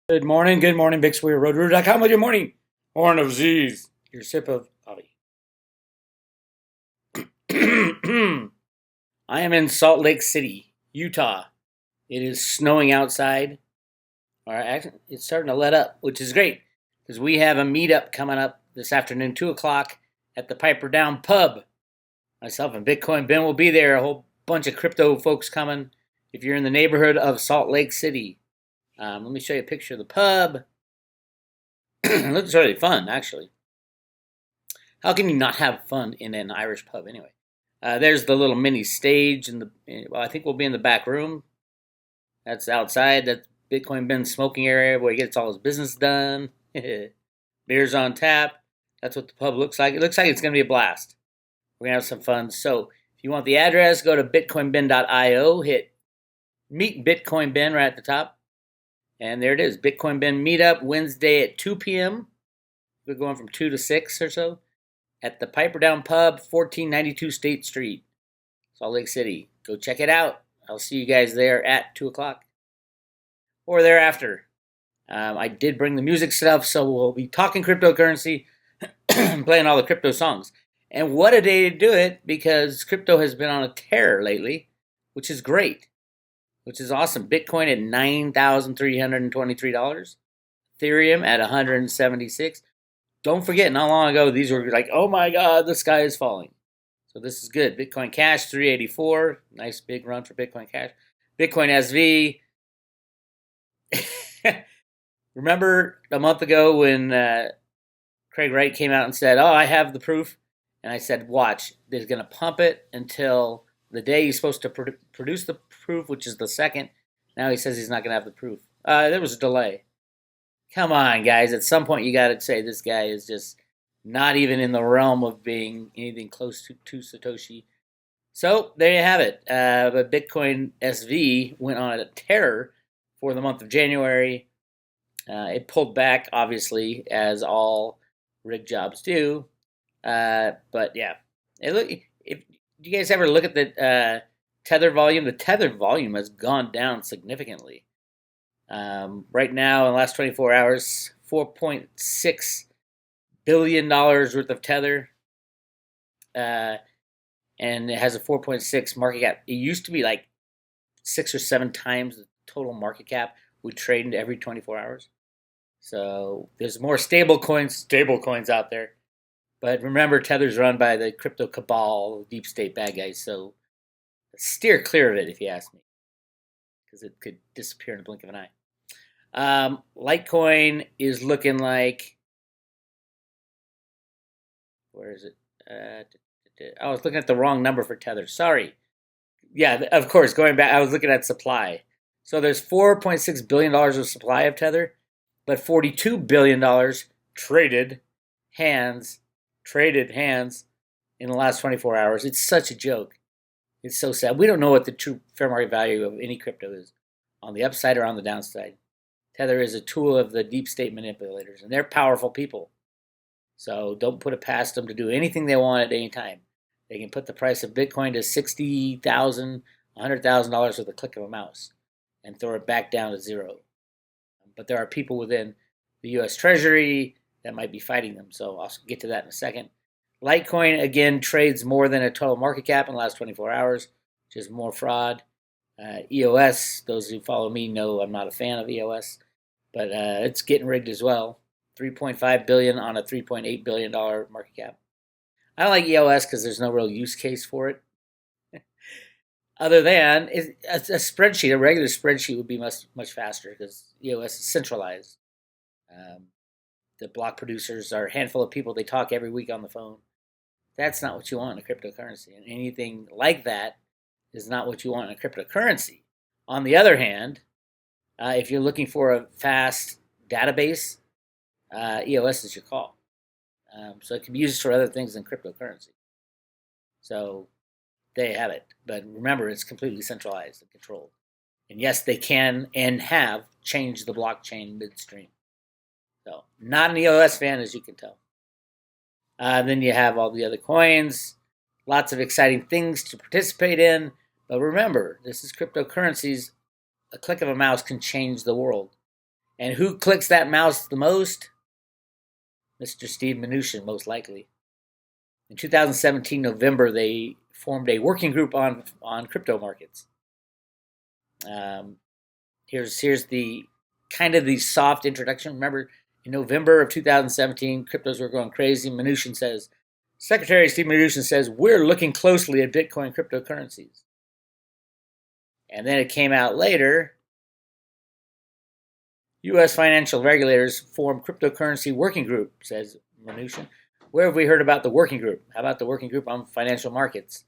Good morning, Bix Weir, roadrunner.com with your morning horn of Z's, your sip of coffee. I am in Salt Lake City, Utah. It is snowing outside. Or actually, it's starting to let up, which is great because we have a meetup coming up this afternoon, 2 o'clock at the Piper Down Pub. Myself and Bitcoin Ben will be there, a whole bunch of crypto folks coming. If you're in the neighborhood of Salt Lake City, let me show you a picture of the pub. It looks really fun, actually. How can you not have fun in an Irish pub anyway? There's the little mini stage, I think we'll be in the back room. That's outside. That's Bitcoin Ben's smoking area where he gets all his business done. Beers on tap. That's what the pub looks like. It looks like it's going to be a blast. We're going to have some fun. So if you want the address, go to bitcoinben.io, hit Meet Bitcoin Ben right at the top. And there it is, Bitcoin Ben Meetup, Wednesday at 2 p.m. We're going from 2 to 6 or so at the Piper Down Pub, 1492 State Street, Salt Lake City. Go check it out. I'll see you guys there at 2 o'clock or thereafter. I did bring the music stuff, so we'll be talking cryptocurrency, playing all the crypto songs. And what a day to do it, because crypto has been on a tear lately, which is great. Which is awesome. Bitcoin at $9,323. Ethereum at 176. Don't forget, not long ago, these were like, oh my God, the sky is falling. So this is good. Bitcoin Cash, 384. Nice big run for Bitcoin Cash. Bitcoin SV. Remember a month ago when Craig Wright came out and said, oh, I have the proof. And I said, watch, they're going to pump it until the day he's supposed to produce the proof, which is the second. Now he says he's not going to have the proof. There was a delay. Come on, guys. At some point, you got to say this guy is just not even in the realm of being anything close to Satoshi. So there you have it. But Bitcoin SV went on a tear for the month of January. It pulled back, obviously, as all rig jobs do. But yeah, if do you guys ever look at the tether volume? The tether volume has gone down significantly. Right now, in the last 24 hours, $4.6 billion worth of tether. And it has a 4.6 market cap. It used to be like 6 or 7 times the total market cap we trade every 24 hours. So there's more stable coins out there. But remember, Tether's run by the crypto cabal, deep state bad guys, so steer clear of it if you ask me, because it could disappear in a blink of an eye. Litecoin is looking like, where is it? I was looking at the wrong number for Tether. Sorry. Yeah, of course, going back, I was looking at supply. So there's $4.6 billion of supply of Tether, but $42 billion traded hands in the last 24 hours. It's such a joke. It's so sad. We don't know what the true fair market value of any crypto is, on the upside or on the downside. Tether is a tool of the deep state manipulators, and they're powerful people. So don't put it past them to do anything they want at any time. They can put the price of Bitcoin to $60,000, $100,000 with a click of a mouse and throw it back down to zero. But there are people within the U.S. Treasury that might be fighting them. So I'll get to that in a second. Litecoin, again, trades more than a total market cap in the last 24 hours, which is more fraud. EOS, those who follow me know I'm not a fan of EOS, but it's getting rigged as well. $3.5 billion on a $3.8 billion market cap. I don't like EOS because there's no real use case for it. Other than a spreadsheet, a regular spreadsheet would be much faster because EOS is centralized. The block producers are a handful of people. They talk every week on the phone. That's not what you want in a cryptocurrency. And anything like that is not what you want in a cryptocurrency. On the other hand, if you're looking for a fast database, EOS is your call. So it can be used for other things than cryptocurrency. So there you have it. But remember, it's completely centralized and controlled. And yes, they can and have changed the blockchain midstream. So not an EOS fan, as you can tell. Then you have all the other coins. Lots of exciting things to participate in. But remember, this is cryptocurrencies. A click of a mouse can change the world. And who clicks that mouse the most? Mr. Steve Mnuchin, most likely. In 2017 November, they formed a working group on crypto markets. Here's the kind of the soft introduction. Remember, in November of 2017, cryptos were going crazy. Secretary Steve Mnuchin says, we're looking closely at Bitcoin cryptocurrencies. And then it came out later, U.S. financial regulators formed cryptocurrency working group, says Mnuchin. Where have we heard about the working group? How about the working group on financial markets?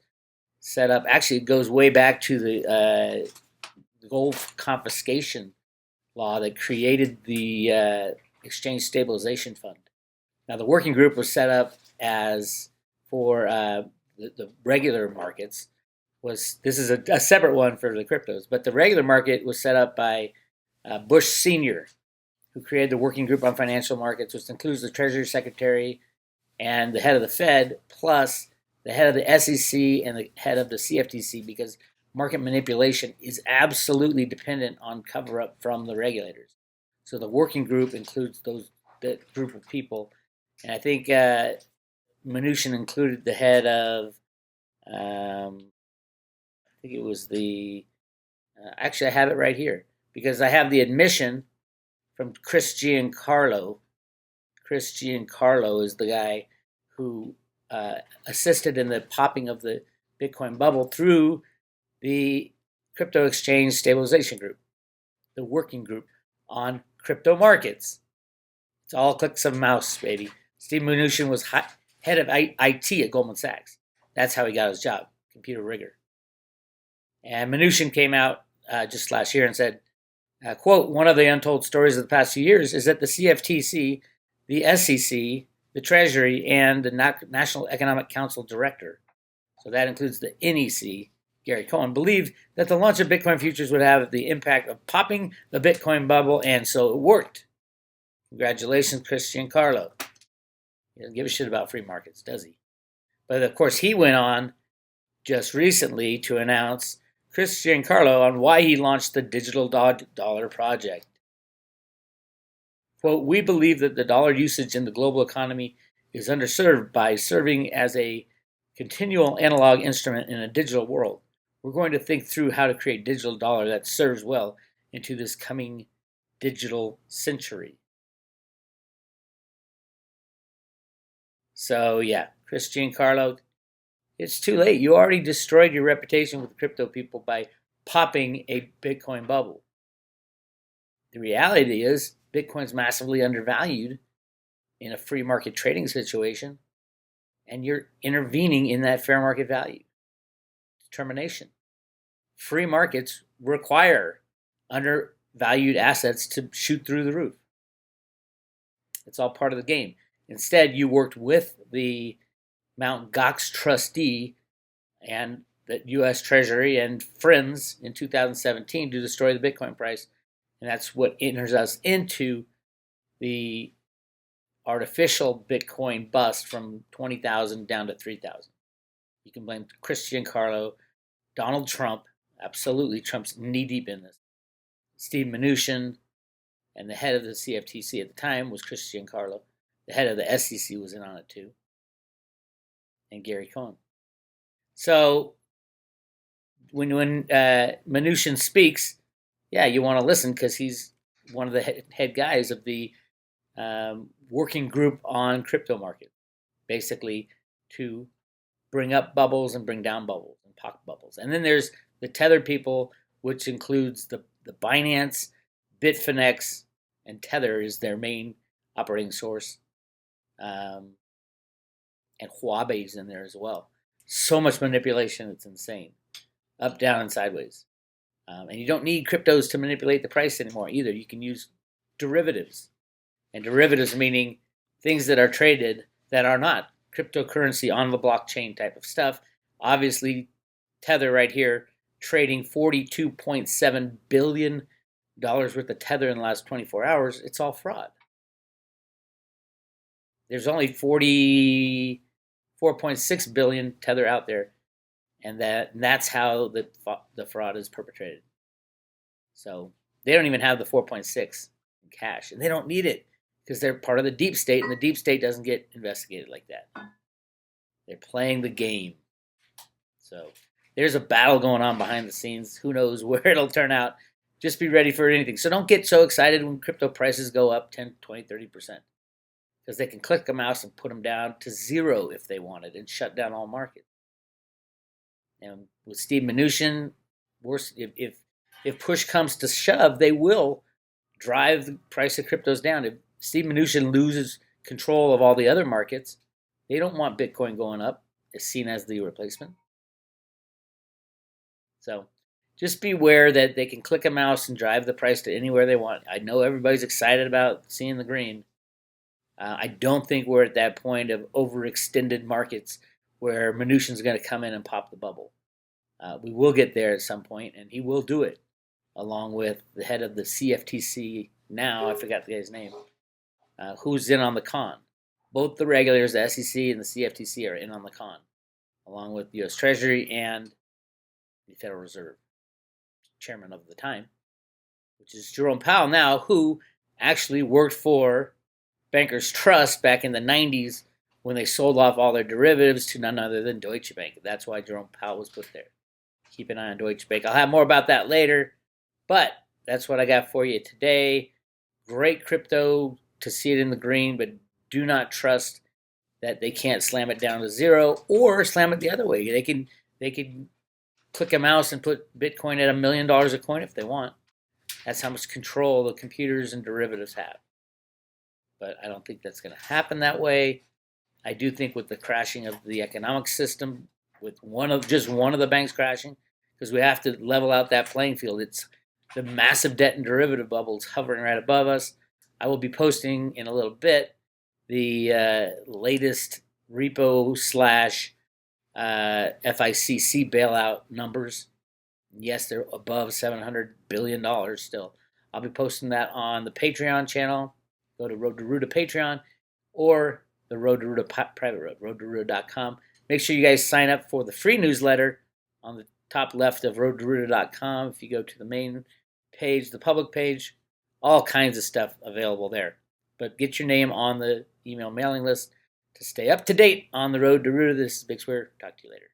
Set up, actually, it goes way back to the gold confiscation law that created the Exchange Stabilization Fund. Now, the working group was set up as for the regular markets. This is a separate one for the cryptos, but the regular market was set up by Bush Sr., who created the working group on financial markets, which includes the Treasury Secretary and the head of the Fed, plus the head of the SEC and the head of the CFTC, because market manipulation is absolutely dependent on cover-up from the regulators. So the working group includes that group of people. And I think Mnuchin included the head of, I think it was actually I have it right here, because I have the admission from Chris Giancarlo. Chris Giancarlo is the guy who assisted in the popping of the Bitcoin bubble through the Crypto Exchange Stabilization Group, the working group on crypto markets. It's all clicks of a mouse, baby. Steve Mnuchin was head of IT at Goldman Sachs. That's how he got his job, computer rigger. And Mnuchin came out just last year and said, quote, one of the untold stories of the past few years is that the CFTC, the SEC, the Treasury, and the National Economic Council Director, so that includes the NEC, Gary Cohn, believed that the launch of Bitcoin futures would have the impact of popping the Bitcoin bubble, and so it worked. Congratulations, Chris Giancarlo. He doesn't give a shit about free markets, does he? But of course, he went on just recently to announce, Chris Giancarlo, on why he launched the Digital Dollar Project. Quote, we believe that the dollar usage in the global economy is underserved by serving as a continual analog instrument in a digital world. We're going to think through how to create digital dollar that serves well into this coming digital century. So yeah, Chris Giancarlo, it's too late. You already destroyed your reputation with crypto people by popping a Bitcoin bubble. The reality is Bitcoin's massively undervalued in a free market trading situation, and you're intervening in that fair market value determination. Free markets require undervalued assets to shoot through the roof. It's all part of the game. Instead, you worked with the Mt. Gox trustee and the U.S. Treasury and friends in 2017 to destroy the Bitcoin price. And that's what enters us into the artificial Bitcoin bust from 20,000 down to 3,000. You can blame Chris Giancarlo, Donald Trump. Absolutely, Trump's knee-deep in this. Steve Mnuchin, and the head of the CFTC at the time was Chris Giancarlo. The head of the SEC was in on it too. And Gary Cohn. So when Mnuchin speaks, yeah, you want to listen because he's one of the head guys of the working group on crypto market, basically to bring up bubbles and bring down bubbles and pop bubbles. And then there's the Tether people, which includes the Binance, Bitfinex, and Tether is their main operating source. And Huawei's in there as well. So much manipulation, it's insane. Up, down, and sideways. And you don't need cryptos to manipulate the price anymore either. You can use derivatives. And derivatives meaning things that are traded that are not cryptocurrency on the blockchain type of stuff. Obviously, Tether right here, trading $42.7 billion worth of Tether in the last 24 hours. It's all fraud. There's only 44.6 billion Tether out there, and that's how the fraud is perpetrated. So they don't even have the 4.6 cash. And they don't need it because they're part of the deep state, and the deep state doesn't get investigated like that. They're playing the game. So there's a battle going on behind the scenes. Who knows where it'll turn out. Just be ready for anything. So don't get so excited when crypto prices go up 10, 20, 30%. Because they can click a mouse and put them down to zero if they wanted and shut down all markets. And with Steve Mnuchin, if push comes to shove, they will drive the price of cryptos down. If Steve Mnuchin loses control of all the other markets, they don't want Bitcoin going up. It's seen as the replacement. So just beware that they can click a mouse and drive the price to anywhere they want. I know everybody's excited about seeing the green. I don't think we're at that point of overextended markets where Mnuchin's going to come in and pop the bubble. We will get there at some point, and he will do it, along with the head of the CFTC now, I forgot the guy's name, who's in on the con. Both the regulators, the SEC and the CFTC, are in on the con, along with the U.S. Treasury and the Federal Reserve chairman of the time, which is Jerome Powell now, who actually worked for Bankers Trust back in the 90s when they sold off all their derivatives to none other than Deutsche Bank. That's why Jerome Powell was put there. Keep an eye on Deutsche Bank. I'll have more about that later, but that's what I got for you today. Great crypto to see it in the green, but do not trust that they can't slam it down to zero or slam it the other way. They can click a mouse and put Bitcoin at $1 million a coin if they want. That's how much control the computers and derivatives have. But I don't think that's going to happen that way. I do think with the crashing of the economic system, with just one of the banks crashing, because we have to level out that playing field. It's the massive debt and derivative bubbles hovering right above us. I will be posting in a little bit the latest repo / FICC bailout numbers. Yes, they're above $700 billion still. I'll be posting that on the Patreon channel. Go to Road to Ruta Patreon or the Road to Ruta private road, roadtoruta.com. Make sure you guys sign up for the free newsletter on the top left of roadtoruta.com. If you go to the main page, the public page, all kinds of stuff available there. But get your name on the email mailing list to stay up to date on the Road to Ruta. This is Bix Weir. Talk to you later.